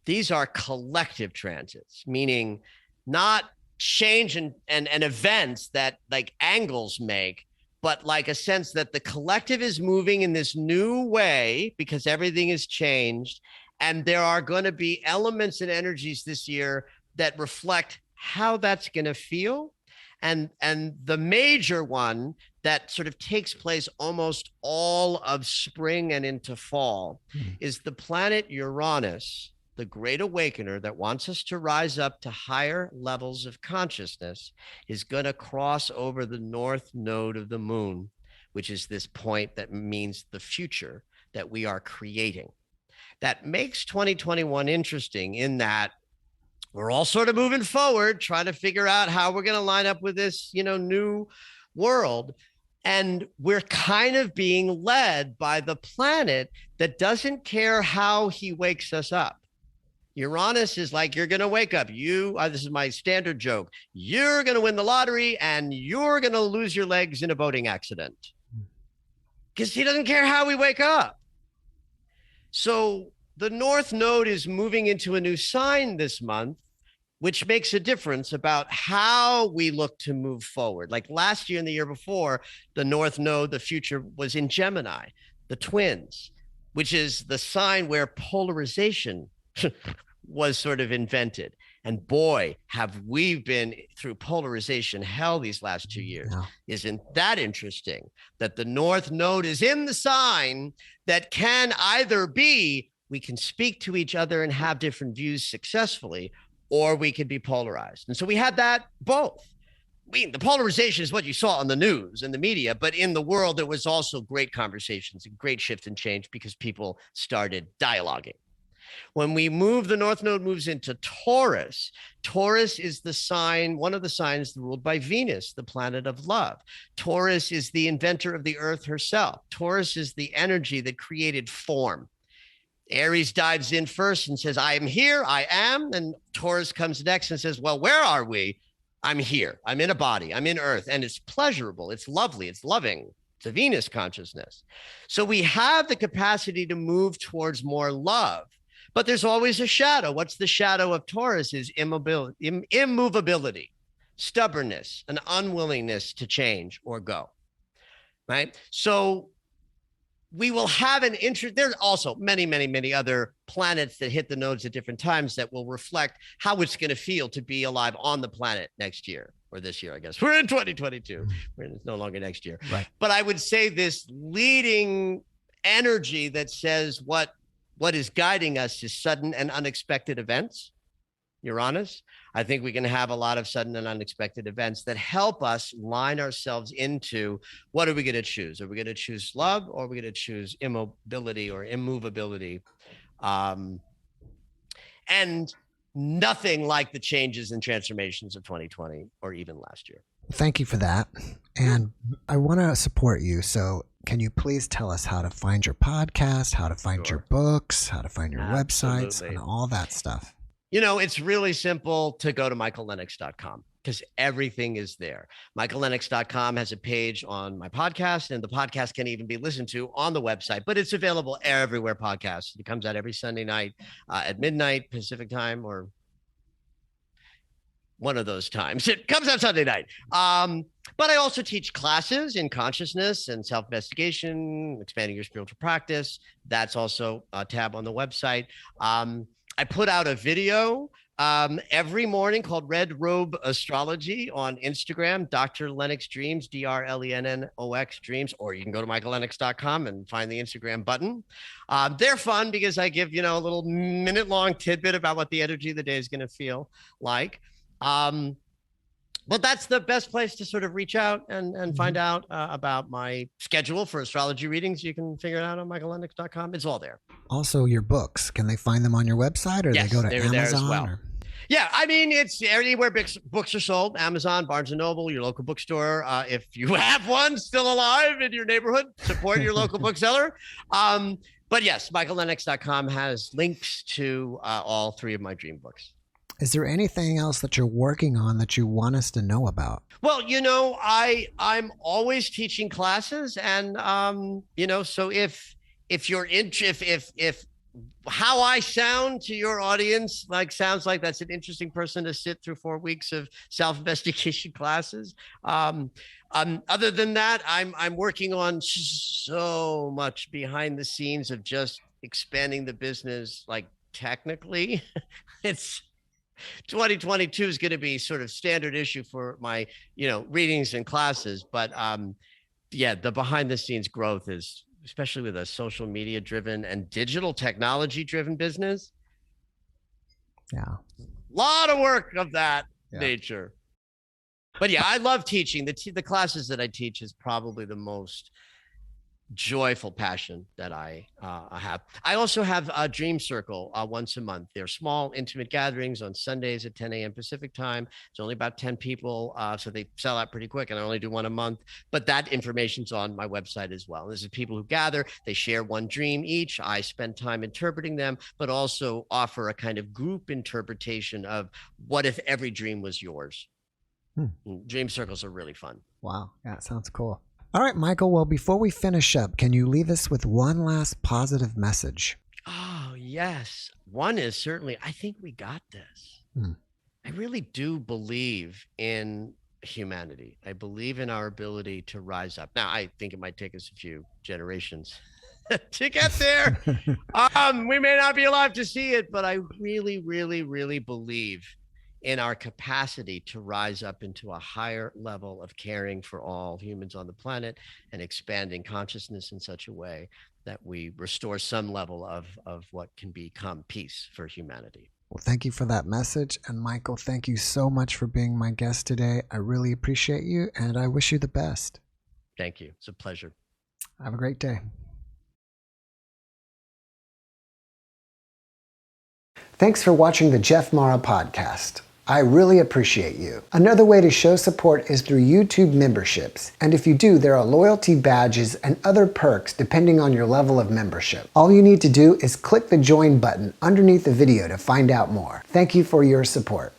These are collective transits, meaning not change and events that like angles make, but like a sense that the collective is moving in this new way because everything has changed. And there are going to be elements and energies this year that reflect how that's going to feel. And the major one that sort of takes place almost all of spring and into fall is the planet Uranus, the great awakener that wants us to rise up to higher levels of consciousness, is going to cross over the north node of the moon, which is this point that means the future that we are creating. That makes 2021 interesting in that we're all sort of moving forward, trying to figure out how we're going to line up with this, new world. And we're kind of being led by the planet that doesn't care how he wakes us up. Uranus is like, you're going to wake up. This is my standard joke. You're going to win the lottery and you're going to lose your legs in a boating accident. Because he doesn't care how we wake up. So the North Node is moving into a new sign this month, which makes a difference about how we look to move forward. Like last year and the year before, the North Node, the future, was in Gemini, the twins, which is the sign where polarization was sort of invented. And boy, have we been through polarization hell these last 2 years. Yeah. Isn't that interesting? That the North Node is in the sign that can either be, we can speak to each other and have different views successfully, or we could be polarized. And so we had that both. The polarization is what you saw on the news and the media, but in the world, there was also great conversations and great shift and change because people started dialoguing. When we move, the North Node moves into Taurus. Taurus is the sign, one of the signs ruled by Venus, the planet of love. Taurus is the inventor of the earth herself. Taurus is the energy that created form. Aries dives in first and says, I am here, I am. And Taurus comes next and says, well, where are we? I'm here. I'm in a body. I'm in Earth. And it's pleasurable. It's lovely. It's loving. It's a Venus consciousness. So we have the capacity to move towards more love. But there's always a shadow. What's the shadow of Taurus is immovability, stubbornness, an unwillingness to change or go, right? So we will have an interest. There's also many, many, many other planets that hit the nodes at different times that will reflect how it's going to feel to be alive on the planet next year or this year, I guess. We're in 2022. It's no longer next year. Right. But I would say this leading energy that says what is guiding us is sudden and unexpected events. Uranus. I think we can have a lot of sudden and unexpected events that help us line ourselves into what are we going to choose? Are we going to choose love or are we going to choose immobility or immovability? And nothing like the changes and transformations of 2020 or even last year. Thank you for that. And I want to support you. So can you please tell us how to find your podcast, how to find your books, how to find your websites, and all that stuff? You know, it's really simple to go to michaellennox.com because everything is there. michaellennox.com has a page on my podcast, and the podcast can even be listened to on the website, but it's available everywhere podcasts. It comes out every Sunday night at midnight Pacific time, or one of those times. It comes out Sunday night. But I also teach classes in consciousness and self-investigation, expanding your spiritual practice. That's also a tab on the website. I put out a video every morning called Red Robe Astrology on Instagram, Dr. Lennox Dreams, DrLennox Dreams, or you can go to michaellennox.com and find the Instagram button. They're fun because I give, a little minute-long tidbit about what the energy of the day is going to feel like. But that's the best place to sort of reach out and find out about my schedule for astrology readings. You can figure it out on michaellennox.com. It's all there. Also, your books. Can they find them on your website, or yes, they go to they're Amazon? There as well. Or? Yeah, I mean, it's anywhere books are sold. Amazon, Barnes & Noble, your local bookstore. If you have one still alive in your neighborhood, support your local bookseller. But yes, michaellennox.com has links to all three of my dream books. Is there anything else that you're working on that you want us to know about? Well, I'm always teaching classes, and so if you're if how I sound to your audience sounds like that's an interesting person to sit through 4 weeks of self-investigation classes. Other than that, I'm working on so much behind the scenes of just expanding the business. Technically, it's 2022 is going to be sort of standard issue for my, readings and classes. But the behind the scenes growth is, especially with a social media driven and digital technology driven business. Yeah. A lot of work of that nature. But I love teaching. The classes that I teach is probably the most joyful passion that I have. I also have a dream circle once a month. They're small, intimate gatherings on Sundays at 10 a.m. Pacific time. It's only about 10 people, so they sell out pretty quick, and I only do one a month. But that information's on my website as well. This is people who gather. They share one dream each. I spend time interpreting them, but also offer a kind of group interpretation of what if every dream was yours. Dream circles are really fun. Wow. Yeah, it sounds cool. All right, Michael. Well, before we finish up, can you leave us with one last positive message? Oh, yes. One is certainly, I think we got this. I really do believe in humanity. I believe in our ability to rise up. Now, I think it might take us a few generations to get there. We may not be alive to see it, but I really, really, really believe in our capacity to rise up into a higher level of caring for all humans on the planet and expanding consciousness in such a way that we restore some level of what can become peace for humanity. Well, thank you for that message. And Michael, thank you so much for being my guest today. I really appreciate you, and I wish you the best. Thank you. It's a pleasure. Have a great day. Thanks for watching the JeffMara podcast. I really appreciate you. Another way to show support is through YouTube memberships. And if you do, there are loyalty badges and other perks depending on your level of membership. All you need to do is click the join button underneath the video to find out more. Thank you for your support.